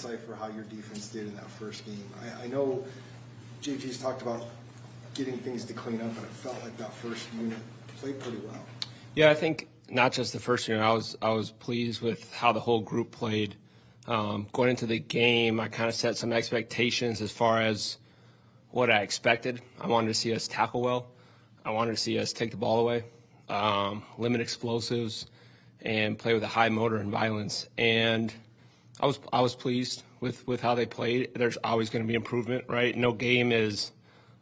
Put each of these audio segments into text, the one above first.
decipher how your defense did in that first game. I know JT's talked about getting things to clean up, and it felt like that first unit played pretty well. Yeah, I think not just the first unit. I was pleased with how the whole group played. Going into the game, I kind of set some expectations as far as what I expected. I wanted to see us tackle well. I wanted to see us take the ball away, limit explosives, and play with a high motor and violence. And I was pleased with how they played. There's always going to be improvement, right? No game is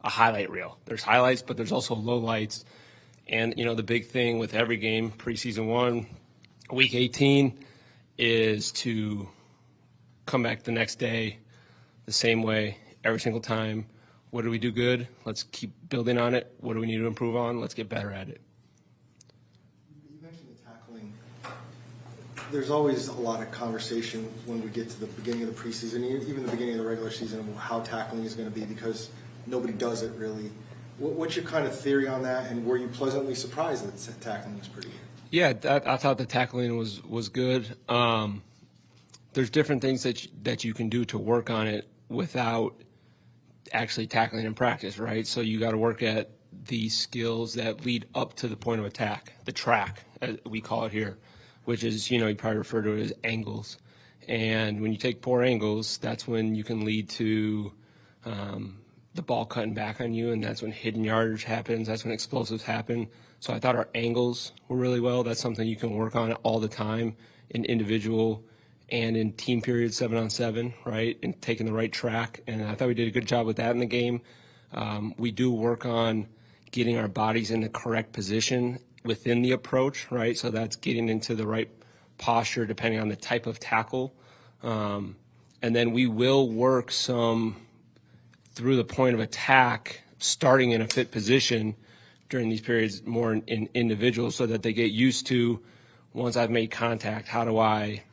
a highlight reel. There's highlights, but there's also lowlights. And, you know, the big thing with every game, preseason 1, week 18, is to come back the next day the same way every single time. What do we do good? Let's keep building on it. What do we need to improve on? Let's get better at it. You mentioned the tackling. There's always a lot of conversation when we get to the beginning of the preseason, even the beginning of the regular season, of how tackling is going to be because nobody does it really. What's your kind of theory on that, and were you pleasantly surprised that tackling was pretty good? Yeah, I thought the tackling was good. There's different things that you can do to work on it without actually tackling in practice, right? So you got to work at the skills that lead up to the point of attack, the track, as we call it here, which is, you probably refer to it as angles. And when you take poor angles, that's when you can lead to the ball cutting back on you, and that's when hidden yardage happens. That's when explosives happen. So I thought our angles were really well. That's something you can work on all the time in individual and in team periods 7-on-7, right, and taking the right track. And I thought we did a good job with that in the game. We do work on getting our bodies in the correct position within the approach, right? So that's getting into the right posture depending on the type of tackle. And then we will work some through the point of attack, starting in a fit position during these periods more in individuals so that they get used to, once I've made contact, how do I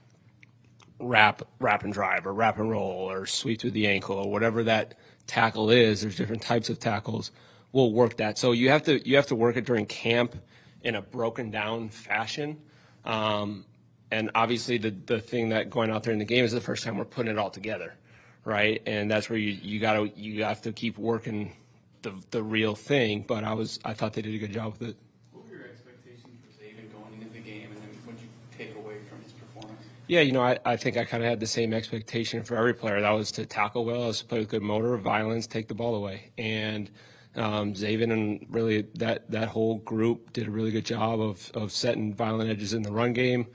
wrap and drive or wrap and roll or sweep through the ankle or whatever that tackle is. There's different types of tackles. We'll work that. So you have to work it during camp in a broken down fashion. And obviously the thing that going out there in the game is the first time we're putting it all together, right? And that's where you have to keep working the real thing. But I thought they did a good job with it. What were your expectations for Zaven going into the game, and then what did you take away from his performance? Yeah, I think I kind of had the same expectation for every player. That was to tackle well, that was to play with good motor, violence, take the ball away. And Zaven and really that whole group did a really good job of setting violent edges in the run game.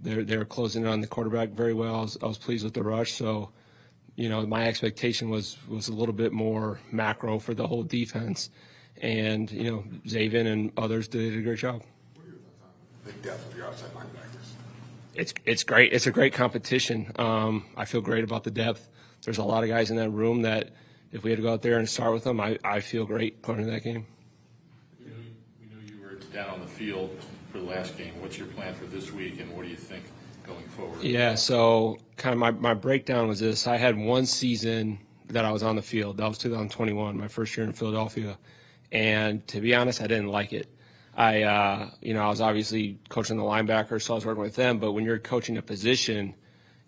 They're closing in on the quarterback very well. I was pleased with the rush. So, my expectation was a little bit more macro for the whole defense. And, Zaven and others did a great job. What are your thoughts on the depth of your outside linebackers? It's great. It's a great competition. I feel great about the depth. There's a lot of guys in that room that if we had to go out there and start with them, I feel great going into that game. We knew you were down on the field for the last game. What's your plan for this week, and what do you think going forward? Yeah, so kind of my breakdown was this. I had one season that I was on the field. That was 2021, my first year in Philadelphia. And to be honest, I didn't like it. I was obviously coaching the linebackers, so I was working with them. But when you're coaching a position,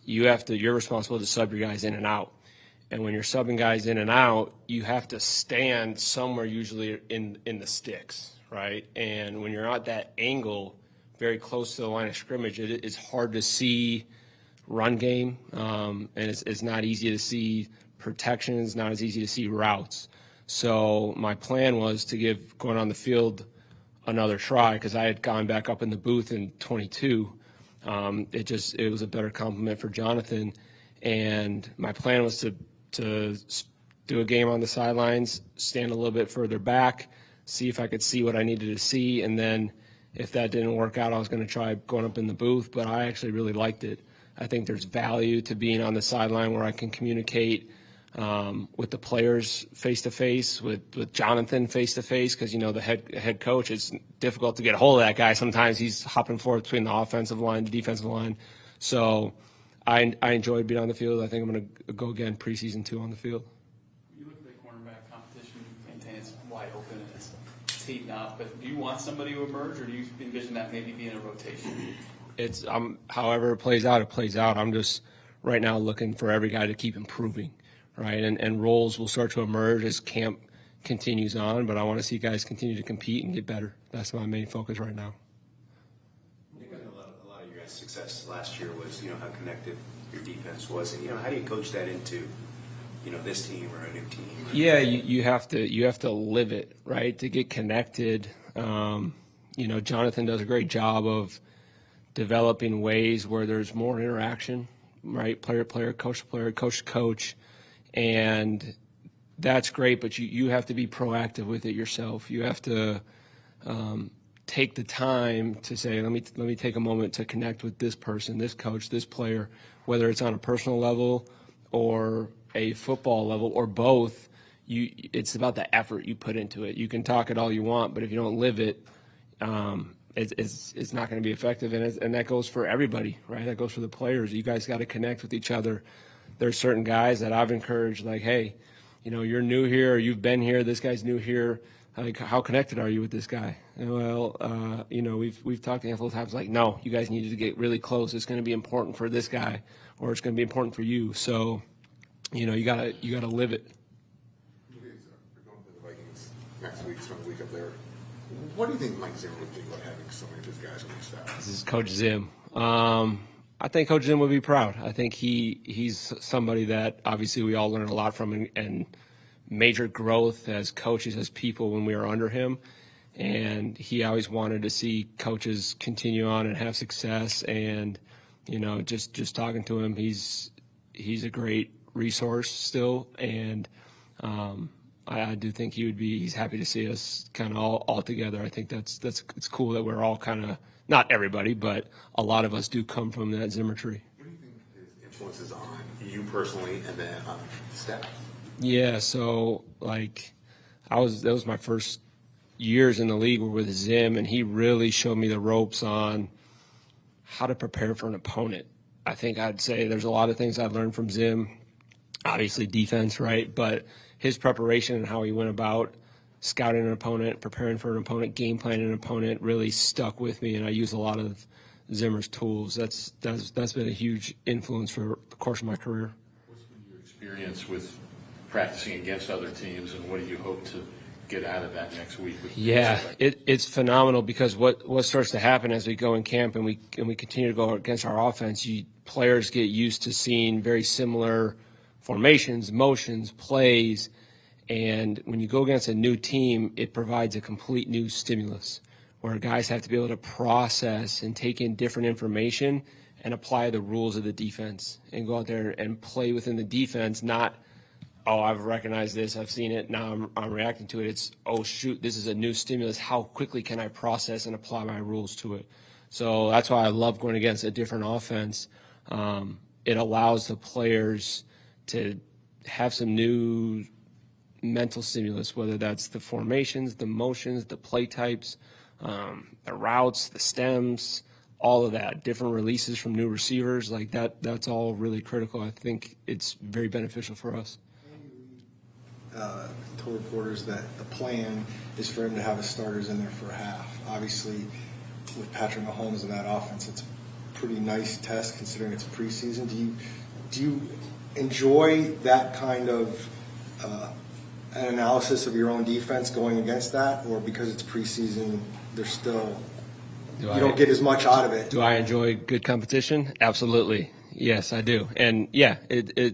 you're responsible to sub your guys in and out. And when you're subbing guys in and out, you have to stand somewhere usually in the sticks, right? And when you're at that angle, very close to the line of scrimmage, it's hard to see run game, and it's not easy to see protections, not as easy to see routes. So my plan was to give going on the field another try because I had gone back up in the booth in 22. It was a better compliment for Jonathan, and my plan was to do a game on the sidelines, stand a little bit further back, see if I could see what I needed to see, and then if that didn't work out, I was going to try going up in the booth, but I actually really liked it. I think there's value to being on the sideline where I can communicate with the players face-to-face, with Jonathan face-to-face, because, the head coach, it's difficult to get a hold of that guy. Sometimes he's hopping forth between the offensive line, the defensive line. So I enjoyed being on the field. I think I'm going to go again preseason 2 on the field. When you look at the cornerback competition, maintain it's wide open and it's heating up, but do you want somebody to emerge, or do you envision that maybe being a rotation? It's however it plays out, I'm just right now looking for every guy to keep improving, right? And roles will start to emerge as camp continues on, but I want to see guys continue to compete and get better. That's my main focus right now. A lot of your guys' success last year was, how connected your defense was, and how do you coach that into, this team or a new team? Yeah, you have to live it, right? To get connected. Jonathan does a great job of developing ways where there's more interaction, right? Player to player, coach to player, coach to coach, and that's great. But you have to be proactive with it yourself. You have to take the time to say, let me take a moment to connect with this person, this coach, this player, whether it's on a personal level or a football level or both. It's about the effort you put into it. You can talk it all you want, but if you don't live it, it's not going to be effective. And that goes for everybody, right? That goes for the players. You guys got to connect with each other. There's certain guys that I've encouraged, like, hey, you're new here, or you've been here. This guy's new here. Like, how connected are you with this guy? And well, we've talked a handful of times. Like, no, you guys need to get really close. It's going to be important for this guy, or it's going to be important for you. So, you gotta live it. We're going to the Vikings next week, spend a week up there. What do you think Mike Zimmer would think about having so many of his guys on his staff? This is Coach Zim. I think Coach Zim would be proud. I think he's somebody that obviously we all learn a lot from, and major growth as coaches, as people when we were under him. And he always wanted to see coaches continue on and have success. And, just talking to him, he's a great resource still. And I do think he's happy to see us kind of all together. I think it's cool that we're all kind of, not everybody, but a lot of us do come from that Zimmer tree. What do you think his influence is on you personally and then on staff? Yeah, so that was my first years in the league were with Zim, and he really showed me the ropes on how to prepare for an opponent. I think I'd say there's a lot of things I've learned from Zim, obviously defense, right? But his preparation and how he went about scouting an opponent, preparing for an opponent, game planning an opponent really stuck with me, and I use a lot of Zimmer's tools. That's been a huge influence for the course of my career. What's been your experience with practicing against other teams, and what do you hope to get out of that next week? Yeah, it's phenomenal, because what starts to happen as we go in camp and we continue to go against our offense, players get used to seeing very similar formations, motions, plays, and when you go against a new team, it provides a complete new stimulus where guys have to be able to process and take in different information and apply the rules of the defense and go out there and play within the defense, not, oh, I've recognized this, I've seen it, now I'm reacting to it. It's, oh, shoot, this is a new stimulus. How quickly can I process and apply my rules to it? So that's why I love going against a different offense. It allows the players to have some new mental stimulus, whether that's the formations, the motions, the play types, the routes, the stems, all of that, different releases from new receivers, like that's all really critical. I think it's very beneficial for us. Told reporters that the plan is for him to have his starters in there for a half. Obviously, with Patrick Mahomes in that offense, it's a pretty nice test considering it's preseason. Do you enjoy that kind of an analysis of your own defense going against that, or because it's preseason, there's still you don't get as much out of it? Do I enjoy good competition? Absolutely. Yes, I do. And yeah,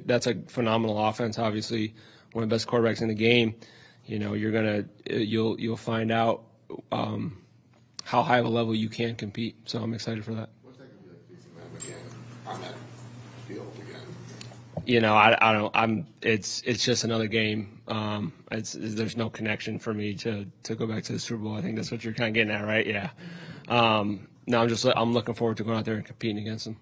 that's a phenomenal offense. Obviously, one of the best quarterbacks in the game. You'll find out how high of a level you can compete. So I'm excited for that. What's that going to be like facing them again on that field again? I don't. It's just another game. There's no connection for me to go back to the Super Bowl. I think that's what you're kind of getting at, right? Yeah. No, I'm looking forward to going out there and competing against them.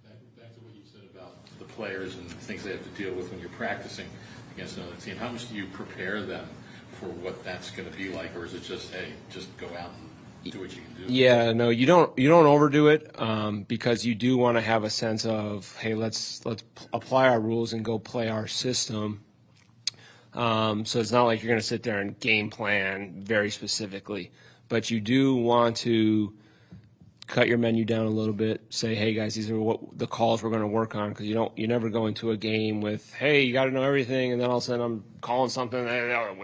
Back to what you said about the players and the things they have to deal with when you're practicing against another team. How much do you prepare them for what that's going to be like, or is it just, hey, just go out and do what you can do? Yeah, no, you don't overdo it, because you do want to have a sense of, hey, let's apply our rules and go play our system. So it's not like you're going to sit there and game plan very specifically, but you do want to cut your menu down a little bit. Say, hey guys, these are what the calls we're going to work on, because you never go into a game with, hey, you got to know everything, and then all of a sudden I'm calling something.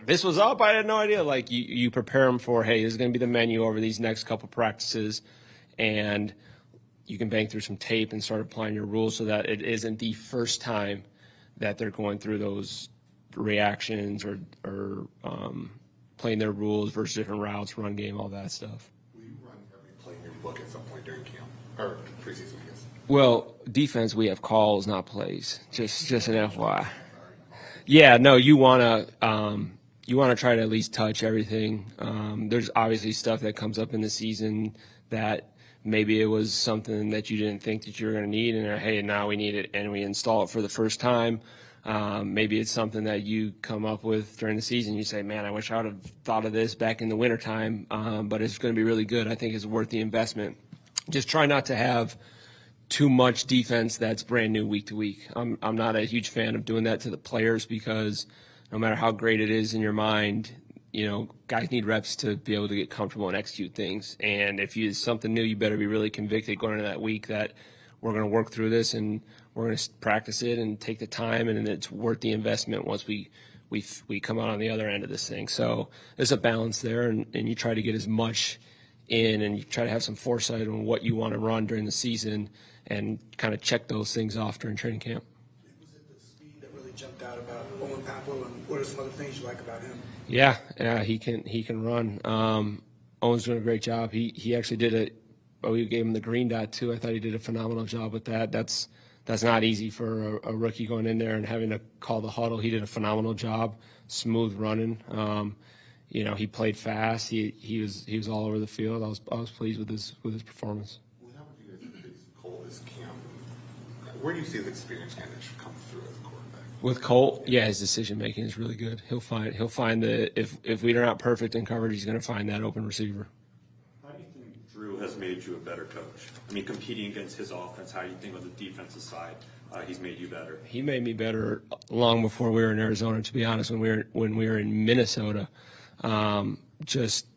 This was up, I had no idea. Like you prepare them for, hey, this is going to be the menu over these next couple practices, and you can bang through some tape and start applying your rules so that it isn't the first time that they're going through those reactions or playing their rules versus different routes, run game, all that stuff. Will you run every play in your book at some point during camp or preseason, I guess? Well, defense, we have calls, not plays. Just an FYI. Yeah, no, you wanna try to at least touch everything. There's obviously stuff that comes up in the season that maybe it was something that you didn't think that you were going to need, and hey, now we need it, and we install it for the first time. Maybe it's something that you come up with during the season. You say, man, I wish I would have thought of this back in the wintertime, but it's going to be really good. I think it's worth the investment. Just try not to have too much defense that's brand new week to week. I'm not a huge fan of doing that to the players, because no matter how great it is in your mind, guys need reps to be able to get comfortable and execute things. And if you something new, you better be really convicted going into that week that we're going to work through this and we're going to practice it and take the time, and it's worth the investment once we come out on the other end of this thing. So there's a balance there, and you try to get as much in, and you try to have some foresight on what you want to run during the season and kind of check those things off during training camp. Was it the speed that really jumped out about Owen Papel, and what are some other things you like about him? Yeah, he can run. Owen's doing a great job. He actually did we gave him the green dot too. I thought he did a phenomenal job with that. That's not easy for a rookie going in there and having to call the huddle. He did a phenomenal job, smooth running. He played fast. He was all over the field. I was pleased with his performance. Well, how would you guys face Cole this camp? Where do you see his experience kind of come through as a quarterback? With Colt, yeah, his decision making is really good. He'll find if we're not perfect in coverage, he's going to find that open receiver. How do you think Drew has made you a better coach? I mean, competing against his offense, how do you think on the defensive side he's made you better? He made me better long before we were in Arizona. To be honest, when we were in Minnesota, just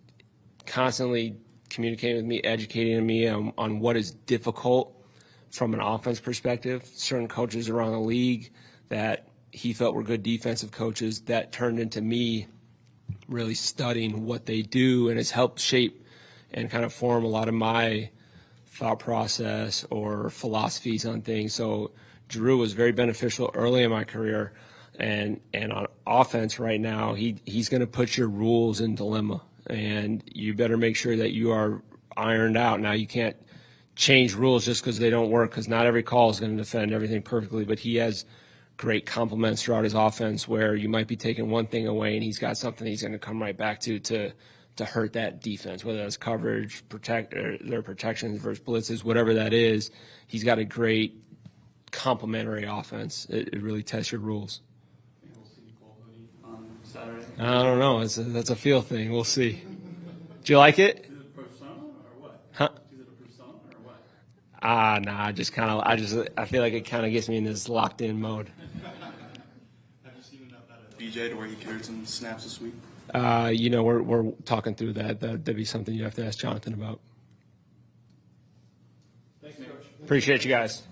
constantly communicating with me, educating me on what is difficult from an offense perspective. Certain coaches around the league that he felt were good defensive coaches, that turned into me really studying what they do, and has helped shape and kind of form a lot of my thought process or philosophies on things. So Drew was very beneficial early in my career, and on offense right now, he's going to put your rules in dilemma, and you better make sure that you are ironed out. Now, you can't change rules just because they don't work, because not every call is going to defend everything perfectly, but he has great complements throughout his offense where you might be taking one thing away and he's got something he's going to come right back to hurt that defense, whether that's coverage, their protections versus blitzes, whatever that is. He's got a great complementary offense. It really tests your rules. We'll see Cole Hoodie on Saturday. I don't know. That's a feel thing. We'll see. Do you like it? Is it a persona or what? Huh? Is it a persona or what? Nah, I feel like it kind of gets me in this locked in mode. Have you seen enough out of BJ to where he carried some snaps this week? We're talking through that. That'd be something you have to ask Jonathan about. Thanks, Coach. Appreciate you guys.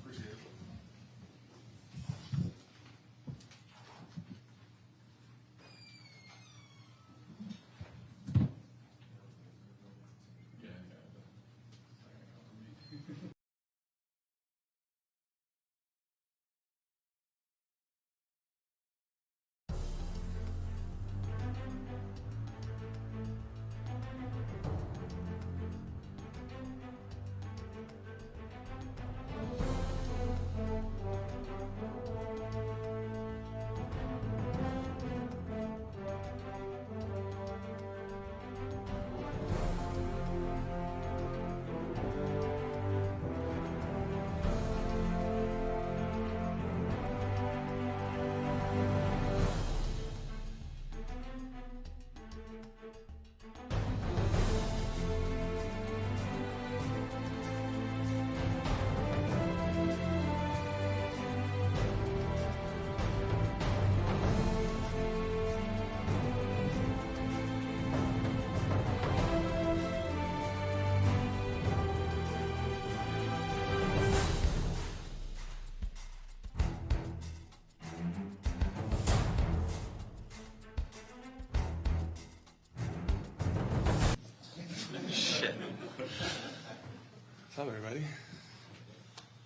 What's up, everybody?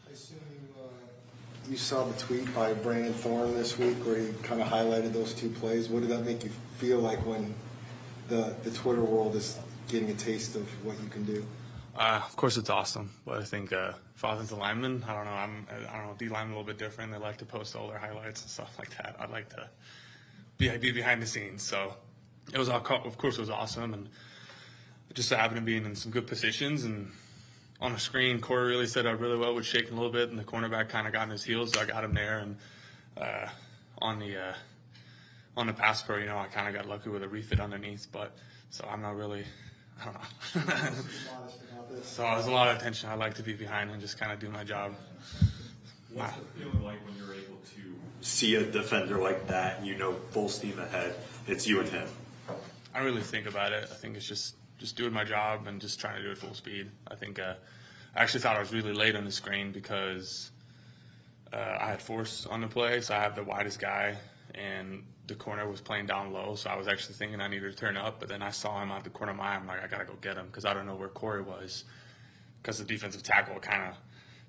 I assume you saw the tweet by Brandon Thorne this week where he kind of highlighted those two plays. What did that make you feel like when the Twitter world is getting a taste of what you can do? Of course, it's awesome. But I think for offensive linemen, I don't know, D linemen a little bit different. They like to post all their highlights and stuff like that. I'd like to be behind the scenes. So it was, of course, it was awesome. And just happened to be in some good positions. And on the screen, Corey really set up really well with shaking a little bit, and the cornerback kind of got in his heels, so I got him there. And on the pass pro, I kind of got lucky with a refit underneath, but so I'm not really, I don't know. So it was a lot of attention. I like to be behind and just kind of do my job. What's the feeling like when you're able to see a defender like that and full steam ahead, it's you and him? I really think about it. I think it's just doing my job and just trying to do it full speed. I think I actually thought I was really late on the screen because I had force on the play, so I have the widest guy, and the corner was playing down low, so I was actually thinking I needed to turn up, but then I saw him out the corner of my eye. I'm like, I got to go get him because I don't know where Corey was because the defensive tackle kind of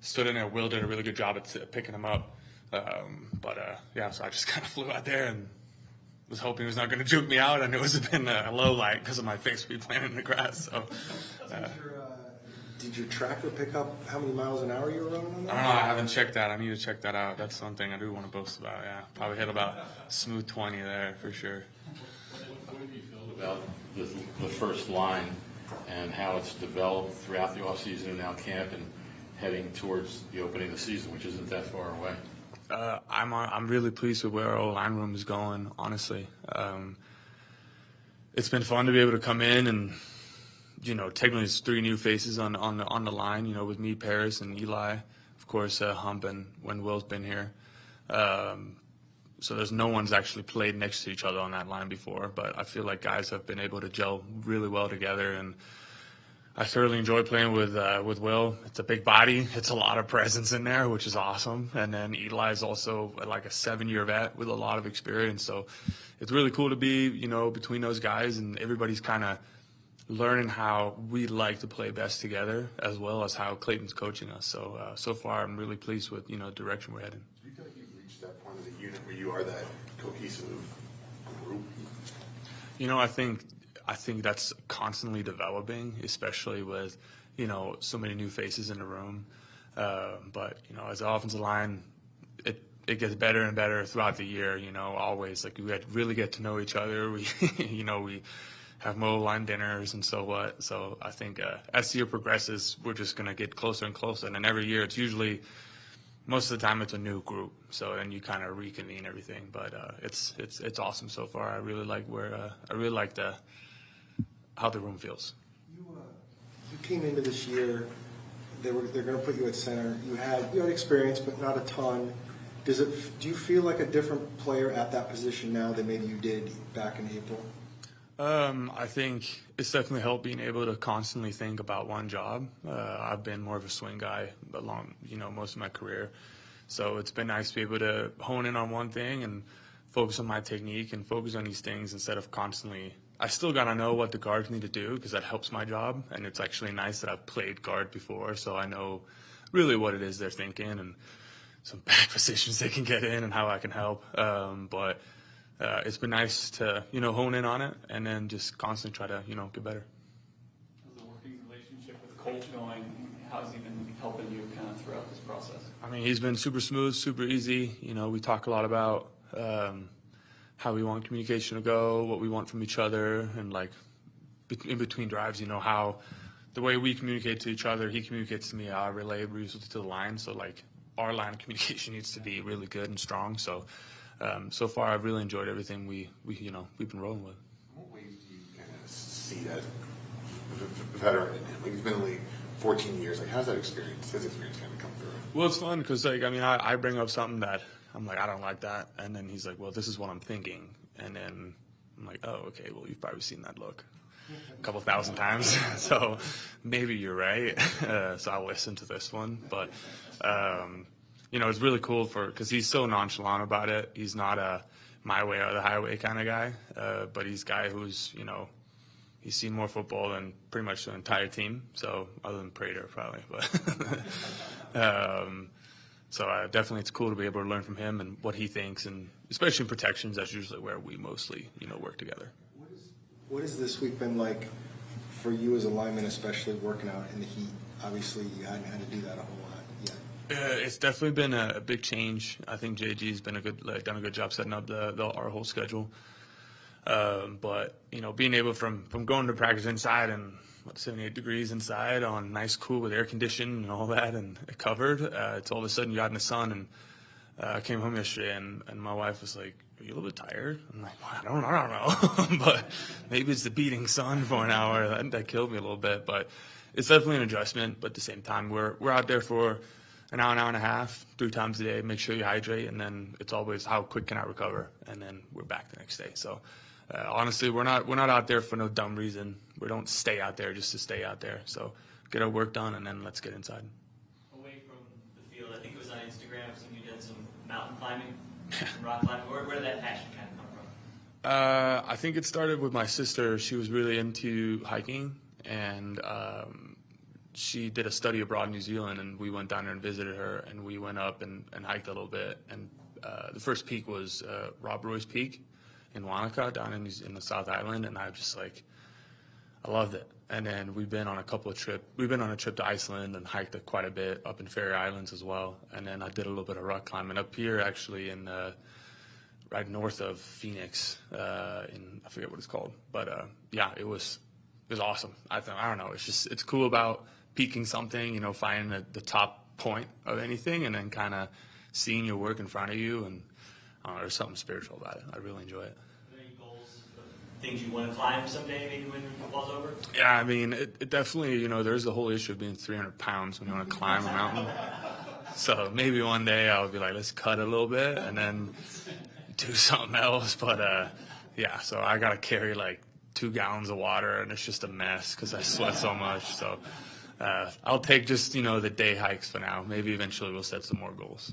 stood in there. Will did a really good job at picking him up. So I just kind of flew out there and was hoping he was not going to juke me out. I knew it was been a low light because of my face being playing in the grass. So, did your tracker pick up how many miles an hour you were running on that? I don't know. I haven't checked that. I need to check that out. That's something I do want to boast about. Yeah, probably hit about smooth 20 there for sure. What have you felt about the first line and how it's developed throughout the offseason and now camp and heading towards the opening of the season, which isn't that far away? I'm really pleased with where our line room is going, honestly. It's been fun to be able to come in and, technically it's 3 new faces on the line, with me, Paris, and Eli. Of course, Hump and when Will's been here. So there's no one's actually played next to each other on that line before, but I feel like guys have been able to gel really well together, and I thoroughly enjoy playing with Will. It's a big body. It's a lot of presence in there, which is awesome. And then Eli's also like a 7-year vet with a lot of experience. So it's really cool to be, between those guys, and everybody's kind of learning how we like to play best together, as well as how Clayton's coaching us. So so far, I'm really pleased with, direction we're heading. Do you feel like you've reached that point of the unit where you are that cohesive group? I think that's constantly developing, especially with, so many new faces in the room. But as an offensive line, it gets better and better throughout the year, always. Like, we really get to know each other. We, we have mobile line dinners and so what. So I think as the year progresses, we're just going to get closer and closer. And then every year, it's usually, most of the time, it's a new group. So then you kind of reconvene everything. But it's awesome so far. I really like how the room feels. You came into this year. They're going to put you at center. You had experience, but not a ton. Do you feel like a different player at that position now than maybe you did back in April? I think it's definitely helped being able to constantly think about one job. I've been more of a swing guy along, most of my career. So it's been nice to be able to hone in on one thing and focus on my technique and focus on these things instead of constantly. I still got to know what the guards need to do because that helps my job. And it's actually nice that I've played guard before, so I know really what it is they're thinking and some bad positions they can get in and how I can help. But it's been nice to, hone in on it and then just constantly try to, get better. How's the working relationship with Colt going? How's he been helping you kind of throughout this process? I mean, he's been super smooth, super easy. We talk a lot about how we want communication to go, what we want from each other, and like in between drives, how the way we communicate to each other, he communicates to me, I relay results to the line. So like our line of communication needs to be really good and strong. So so far I've really enjoyed everything we've been rolling with. In what ways do you kind of see that veteran in him? Like, he's been in the league 14 years. Like, how's his experience kind of come through? Well, it's fun because I bring up something that I'm like, I don't like that. And then he's like, well, this is what I'm thinking. And then I'm like, oh, okay, well, you've probably seen that look a couple thousand times. So maybe you're right. So I'll listen to this one. But, it's really cool because he's so nonchalant about it. He's not a my way or the highway kind of guy. But he's a guy who's, he's seen more football than pretty much the entire team. So other than Prater, probably, but so definitely it's cool to be able to learn from him and what he thinks, and especially in protections, that's usually where we mostly work together. What has this week been like for you as a lineman, especially working out in the heat? Obviously, you hadn't had to do that a whole lot yet. It's definitely been a big change. I think JG's been done a good job setting up our whole schedule. But being able from going to practice inside and 78 degrees inside on nice, cool with air conditioning and all that and covered, it's all of a sudden you're out in the sun. And I came home yesterday and my wife was like, "Are you a little bit tired?" I'm like, well, I don't know, but maybe it's the beating sun for an hour that killed me a little bit. But it's definitely an adjustment. But at the same time, we're out there for an hour and a half, 3 times a day. Make sure you hydrate, and then it's always how quick can I recover, and then we're back the next day. So honestly, we're not out there for no dumb reason. We don't stay out there just to stay out there. So get our work done, and then let's get inside. Away from the field, I think it was on Instagram. I've seen you did some mountain climbing, some rock climbing. Where did that passion kind of come from? I think it started with my sister. She was really into hiking, and she did a study abroad in New Zealand, and we went down there and visited her, and we went up and hiked a little bit. And the first peak was Rob Roy's Peak in Wanaka down in the South Island, and I loved it. And then we've been on a trip to Iceland and hiked it quite a bit up in Faroe Islands as well. And then I did a little bit of rock climbing up here, actually in right north of Phoenix, I forget what it's called, but yeah, it was awesome. I don't know, it's cool about peaking something, finding the top point of anything, and then kind of seeing your work in front of you, and there's something spiritual about it. I really enjoy it. Are there any goals, things you want to climb someday, maybe when football's over? Yeah, I mean, it definitely, there's the whole issue of being 300 pounds when you want to climb a mountain. So maybe one day I'll be like, let's cut a little bit and then do something else. But yeah, so I got to carry like 2 gallons of water, and it's just a mess because I sweat so much. So I'll take just, the day hikes for now. Maybe eventually we'll set some more goals.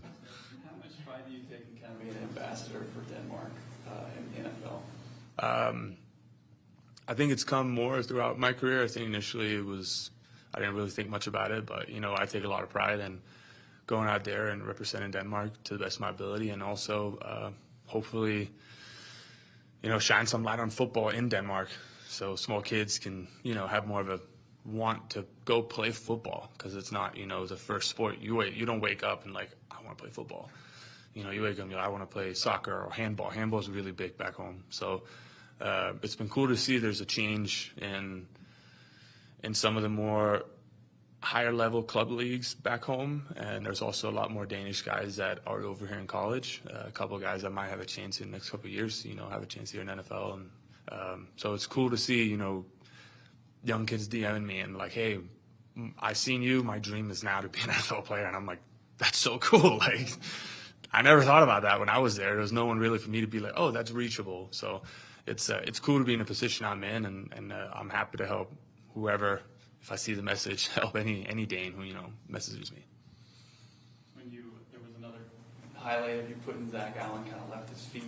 How much pride do you take in kind of being an ambassador for Denmark in the NFL? I think it's come more throughout my career. I think initially I didn't really think much about it, but, I take a lot of pride in going out there and representing Denmark to the best of my ability, and also hopefully, shine some light on football in Denmark so small kids can, have more of a want to go play football, because it's not, the first sport. You don't wake up and like, I want to play football. You wake up and you're like, I want to play soccer or handball. Handball is really big back home. So it's been cool to see there's a change in some of the more higher level club leagues back home, and there's also a lot more Danish guys that are over here in college. A couple of guys that might have a chance in the next couple of years, have a chance here in NFL, and so it's cool to see, young kids DMing me and like, hey, I seen you. My dream is now to be an NFL player, and I'm like, that's so cool. Like, I never thought about that when I was there. There was no one really for me to be like, oh, that's reachable. So it's cool to be in a position I'm in, and I'm happy to help whoever. If I see the message, help any Dane who messages me. There was another highlight of you putting Zach Allen kind of left his feet.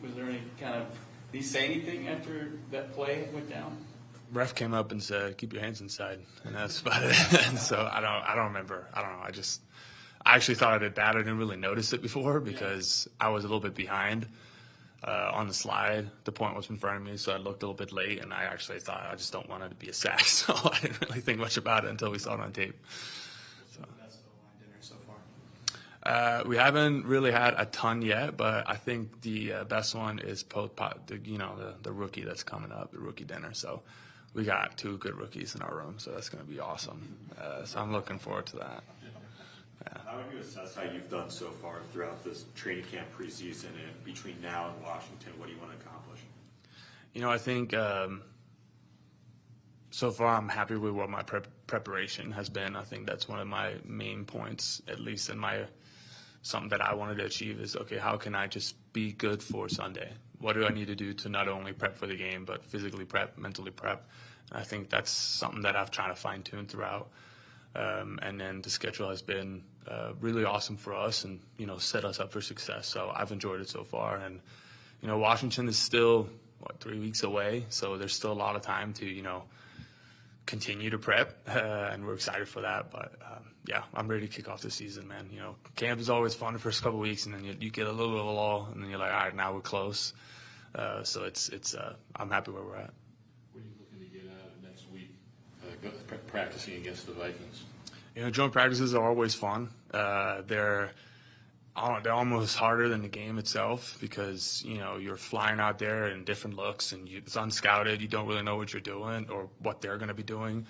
Was there any kind of? Did he say anything after that play went down? Ref came up and said, "Keep your hands inside," and that's about it. And so I don't remember. I don't know. I actually thought I did bad. I didn't really notice it before because I was a little bit behind. On the slide, the point was in front of me, so I looked a little bit late, and I actually thought I just don't want it to be a sack, so I didn't really think much about it until we saw it on tape. So. What's the best O-line dinner so far? We haven't really had a ton yet, but I think the best one is the rookie that's coming up, the rookie dinner. So we got 2 good rookies in our room, so that's going to be awesome. So I'm looking forward to that. Yeah. How would you assess how you've done so far throughout this training camp preseason, and between now and Washington, what do you want to accomplish? I think so far I'm happy with what my preparation has been. I think that's one of my main points, at least in something that I wanted to achieve is, okay, how can I just be good for Sunday? What do I need to do to not only prep for the game, but physically prep, mentally prep? And I think that's something that I've tried to fine tune throughout. And then the schedule has been really awesome for us and, set us up for success. So I've enjoyed it so far. And, Washington is still 3 weeks away, so there's still a lot of time to, continue to prep, and we're excited for that. But yeah, I'm ready to kick off the season, man. Camp is always fun the first couple of weeks, and then you get a little bit of a lull, and then you're like, all right, now we're close. So it's I'm happy where we're at. What are you looking to get out of next week, practicing against the Vikings? Joint practices are always fun. They're almost harder than the game itself because, you're flying out there in different looks and it's unscouted. You don't really know what you're doing or what they're going to be doing.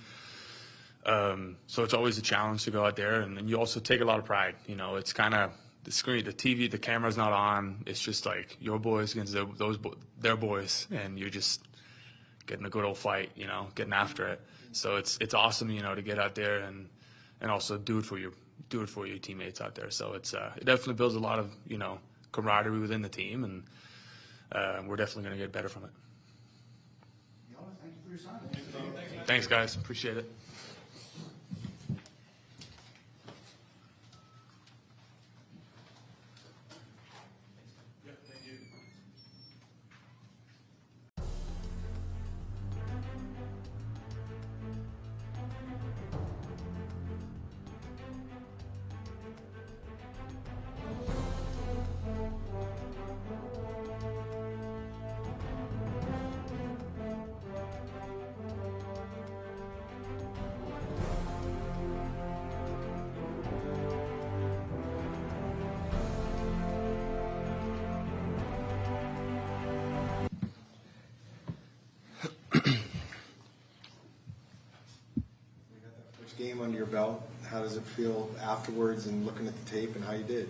So it's always a challenge to go out there. And then you also take a lot of pride. It's kind of the screen, the TV, the camera's not on. It's just like your boys against their boys. And you're just getting a good old fight, getting after it. So it's awesome, to get out there and also do it for your teammates out there. So it definitely builds a lot of camaraderie within the team, and we're definitely going to get better from it. Thank you for your time. Thanks, guys. Appreciate it. Game under your belt. How does it feel afterwards and looking at the tape and how you did?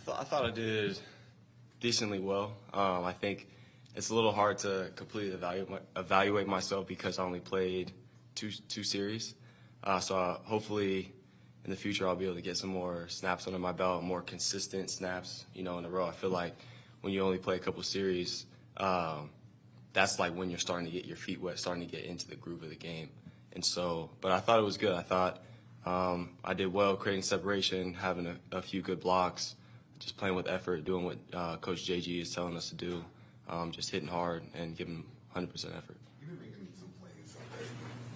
I thought I did decently well. I think it's a little hard to completely evaluate myself because I only played two series. So hopefully in the future I'll be able to get some more snaps under my belt, more consistent snaps, in a row. I feel like when you only play a couple series, that's like when you're starting to get your feet wet, starting to get into the groove of the game. And so, but I thought it was good. I thought I did well creating separation, having a few good blocks, just playing with effort, doing what Coach JG is telling us to do, just hitting hard and giving 100% effort. You've been making some plays out there.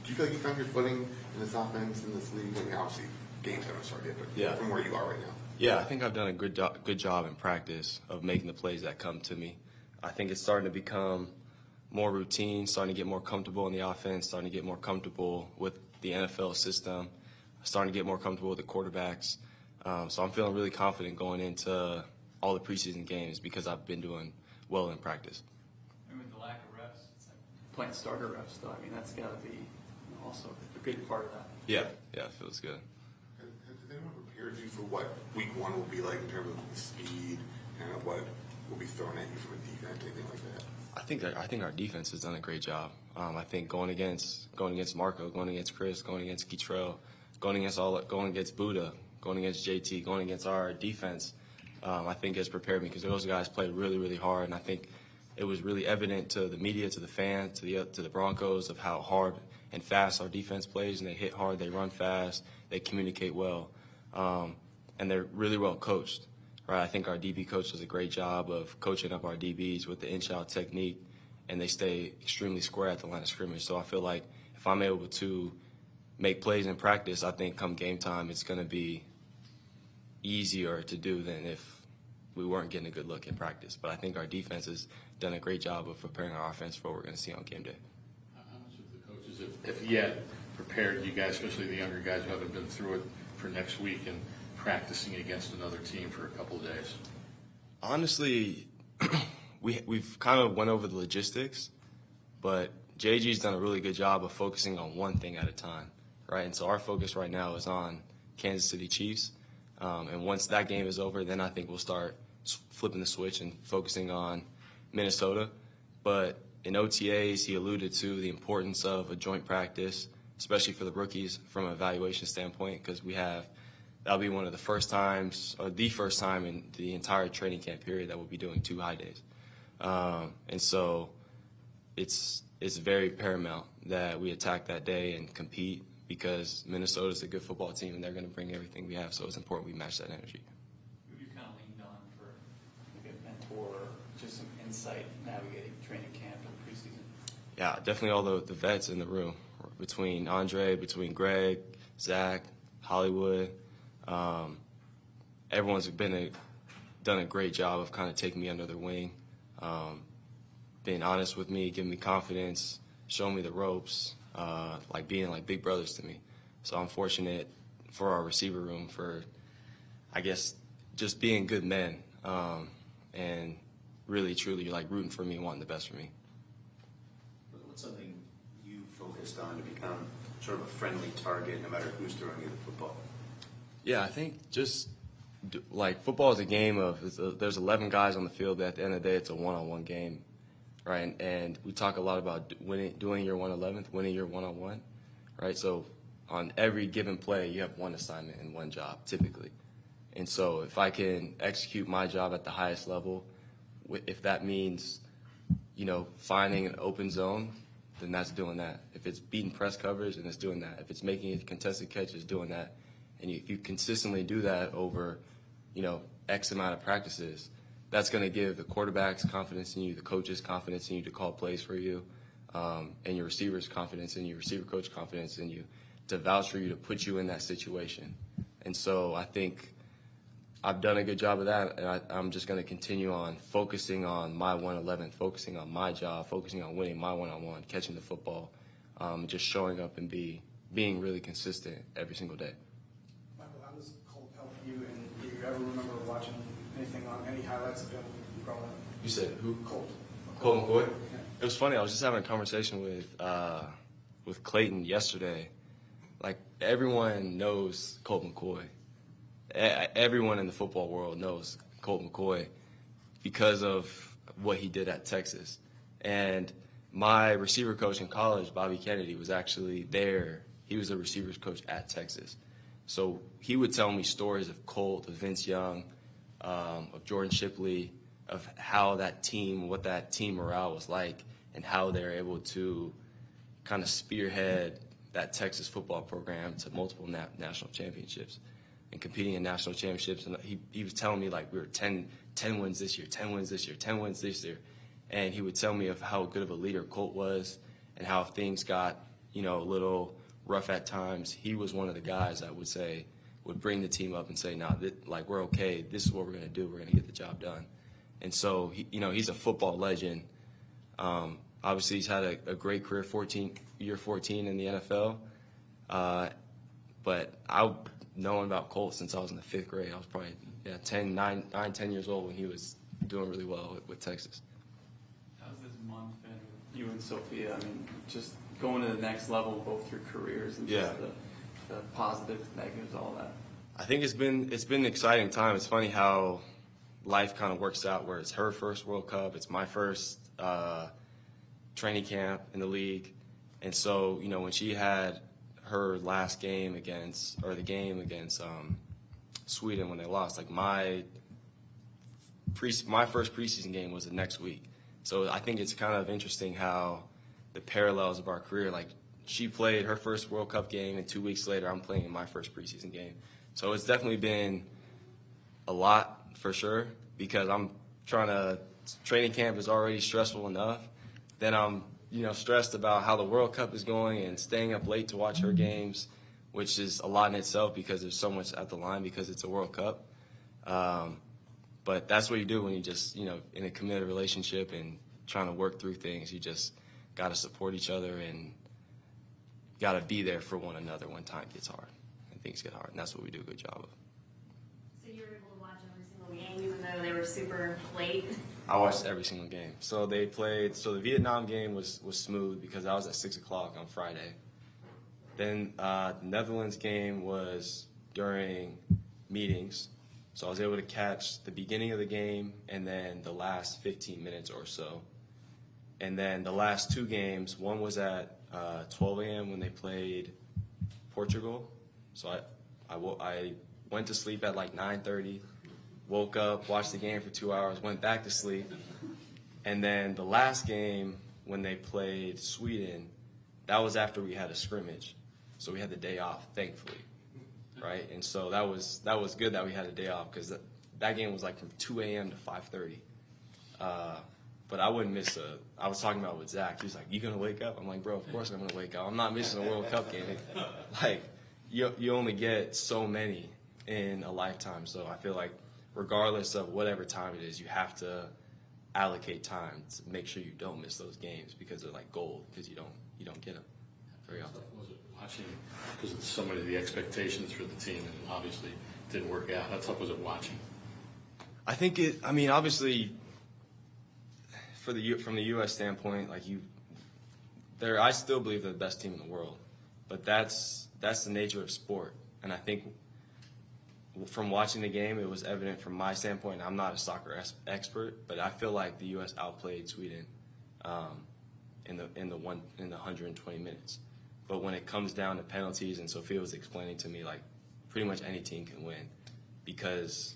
Do you feel like you found your footing in this offense, in this league? I mean, obviously, games haven't started yet, but from where you are right now. Yeah, I think I've done a good job in practice of making the plays that come to me. I think it's starting to become more routine, starting to get more comfortable in the offense, starting to get more comfortable with the NFL system, starting to get more comfortable with the quarterbacks. So I'm feeling really confident going into all the preseason games because I've been doing well in practice. And with the lack of reps, it's like playing starter reps, though. I mean, that's got to be also a good part of that. Yeah, it feels good. Has anyone prepared you for what week one will be like in terms of the speed and what will be thrown at you from a defense, anything like that? I think our defense has done a great job. I think going against Marco, going against Chris, going against Keetrell, going against Buddha, going against JT, going against our defense, I think has prepared me because those guys played really, really hard, and I think it was really evident to the media, to the fans, to the Broncos of how hard and fast our defense plays, and they hit hard, they run fast, they communicate well, and they're really well coached. Right, I think our DB coach does a great job of coaching up our DBs with the in-shot technique, and they stay extremely square at the line of scrimmage. So I feel like if I'm able to make plays in practice, I think come game time it's going to be easier to do than if we weren't getting a good look in practice. But I think our defense has done a great job of preparing our offense for what we're going to see on game day. How much of the coaches, if he had prepared you guys, especially the younger guys who haven't been through it, for next week and practicing against another team for a couple of days? Honestly, we've kind of went over the logistics, but JG's done a really good job of focusing on one thing at a time, right? And so our focus right now is on Kansas City Chiefs. And once that game is over, then I think we'll start flipping the switch and focusing on Minnesota. But in OTAs, he alluded to the importance of a joint practice, especially for the rookies from an evaluation standpoint, because that'll be one of the first times, or the first time in the entire training camp period that we'll be doing 2 high days. And so it's very paramount that we attack that day and compete because Minnesota's a good football team and they're going to bring everything we have. So it's important we match that energy. Who have you kind of leaned on for like a mentor, or just some insight navigating training camp and preseason? Yeah, definitely all the vets in the room, between Andre, between Greg, Zach, Hollywood. Everyone's done a great job of kind of taking me under their wing, being honest with me, giving me confidence, showing me the ropes, being like big brothers to me. So I'm fortunate for our receiver room for, I guess, just being good men, and really, truly, like, rooting for me and wanting the best for me. What's something you focused on to become sort of a friendly target no matter who's throwing you the football? Yeah, I think just, football is a game of, there's 11 guys on the field, but at the end of the day, it's a one-on-one game, right? And we talk a lot about doing your 111th, winning your one-on-one, right? So on every given play, you have one assignment and one job, typically. And so if I can execute my job at the highest level, if that means, finding an open zone, then that's doing that. If it's beating press coverage, then it's doing that. If it's making a contested catch, it's doing that. And if you consistently do that over, X amount of practices, that's going to give the quarterbacks confidence in you, the coaches confidence in you to call plays for you, and your receivers confidence in you, receiver coach confidence in you, to vouch for you, to put you in that situation. And so I think I've done a good job of that, and I'm just going to continue on focusing on my 111, focusing on my job, focusing on winning my one-on-one, catching the football, just showing up and being really consistent every single day. Michael, how does Colt help you? And do you ever remember watching anything on any highlights of him growing up? You said who? Colt. Colt McCoy? Yeah. It was funny. I was just having a conversation with Clayton yesterday. Like, everyone knows Colt McCoy. Everyone in the football world knows Colt McCoy because of what he did at Texas. And my receiver coach in college, Bobby Kennedy, was actually there. He was a receivers coach at Texas. So he would tell me stories of Colt, of Vince Young, of Jordan Shipley, of how that team, what that team morale was like, and how they're able to kind of spearhead that Texas football program to multiple national championships and competing in national championships. And he was telling me, like, we were 10 wins this year, 10 wins this year, 10 wins this year. And he would tell me of how good of a leader Colt was and how if things got, a little rough at times, he was one of the guys that would bring the team up and say, we're okay. This is what we're going to do. We're going to get the job done. And so, he's a football legend. Obviously, he's had a great career, year 14 in the NFL. But I've known about Colt since I was in the 5th grade. I was probably 10 years old when he was doing really well with Texas. How's this month been with you and Sophia? I mean, just going to the next level, both your careers and just the positives, negatives, all that. I think it's been an exciting time. It's funny how life kind of works out where it's her first World Cup, it's my first training camp in the league. And so, when she had her last game against Sweden when they lost, like my first preseason game was the next week. So I think it's kind of interesting how the parallels of our career, like she played her first World Cup game and 2 weeks later I'm playing in my first preseason game. So it's definitely been a lot for sure because training camp is already stressful enough. Then I'm stressed about how the World Cup is going and staying up late to watch her games, which is a lot in itself because there's so much at the line because it's a World Cup. But that's what you do when you just, in a committed relationship and trying to work through things. You just got to support each other and got to be there for one another when time gets hard and things get hard. And that's what we do a good job of. So you were able to watch every single game even though they were super late? I watched every single game. So the Vietnam game was smooth because I was at 6 o'clock on Friday. Then the Netherlands game was during meetings. So I was able to catch the beginning of the game and then the last 15 minutes or so. And then the last two games, one was at 12 a.m. when they played Portugal. So I went to sleep at like 9:30, woke up, watched the game for 2 hours, went back to sleep. And then the last game when they played Sweden, that was after we had a scrimmage. So we had the day off, thankfully. Right, and so that was good that we had a day off because that game was like from 2 a.m. to 5:30, But I wouldn't miss I was talking about with Zach. He's like, "You gonna wake up?" I'm like, "Bro, of course I'm gonna wake up. I'm not missing a World Cup game." Like, you only get so many in a lifetime. So I feel like regardless of whatever time it is, you have to allocate time to make sure you don't miss those games because they're like gold because you don't get them very often. Was it watching because of so many of the expectations for the team and obviously didn't work out? How tough was it watching? I think obviously from the U.S. standpoint, like I still believe they're the best team in the world, but that's the nature of sport. And I think from watching the game, it was evident from my standpoint. I'm not a soccer expert, but I feel like the U.S. outplayed Sweden in the 120 minutes. But when it comes down to penalties, and Sophia was explaining to me, like pretty much any team can win because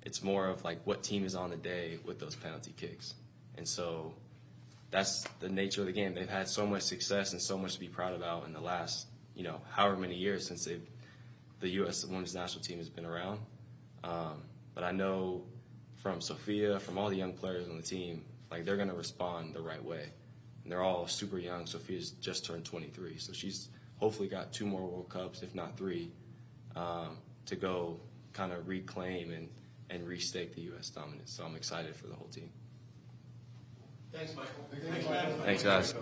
it's more of like what team is on the day with those penalty kicks. And so that's the nature of the game. They've had so much success and so much to be proud about in the last, however many years since the U.S. women's national team has been around. But I know from Sophia, from all the young players on the team, like they're going to respond the right way. And they're all super young. Sophia's just turned 23, so she's hopefully got 2 more World Cups, if not 3, to go kind of reclaim and restake the U.S. dominance. So I'm excited for the whole team. Thanks, Michael. Thanks, guys.